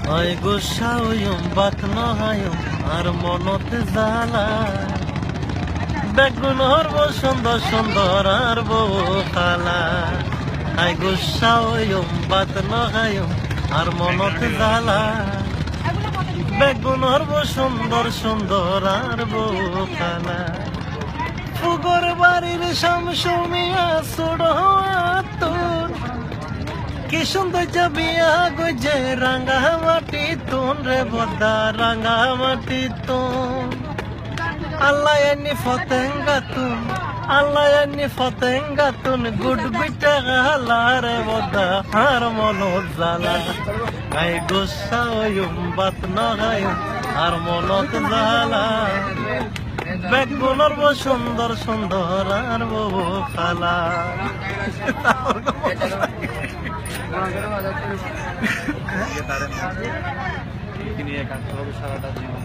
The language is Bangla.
হয় গোসাউম বাত নহায়ম আর মনতে জ্বালা বেগুন হরব সুন্দর সুন্দর আর বউ খালা হয় গোসাউম বাত নহায়ম আর মনতে জ্বালা বেগুন হরব সুন্দর সুন্দর আর বউ খালা ফুগর বাড়ির শামসুমিয়া সুড় তোর কি সুন্দর যাবিয়া গজে রাঙা মাটি তুন রে বদা রাঙা মাটি তুন আল্লাহ এনি ফতেঙ্গা তুন আল্লাহ এনি ফতেঙ্গা তুন গুড বিটা গালা রে বদা হার মনো জালা গাই গোসা হইম বাত না গাইম আর মনত জালা বেগুনর সুন্দর সুন্দর আর বউ খালা নিয়ে কাটতে হবে সারাটা জীবন।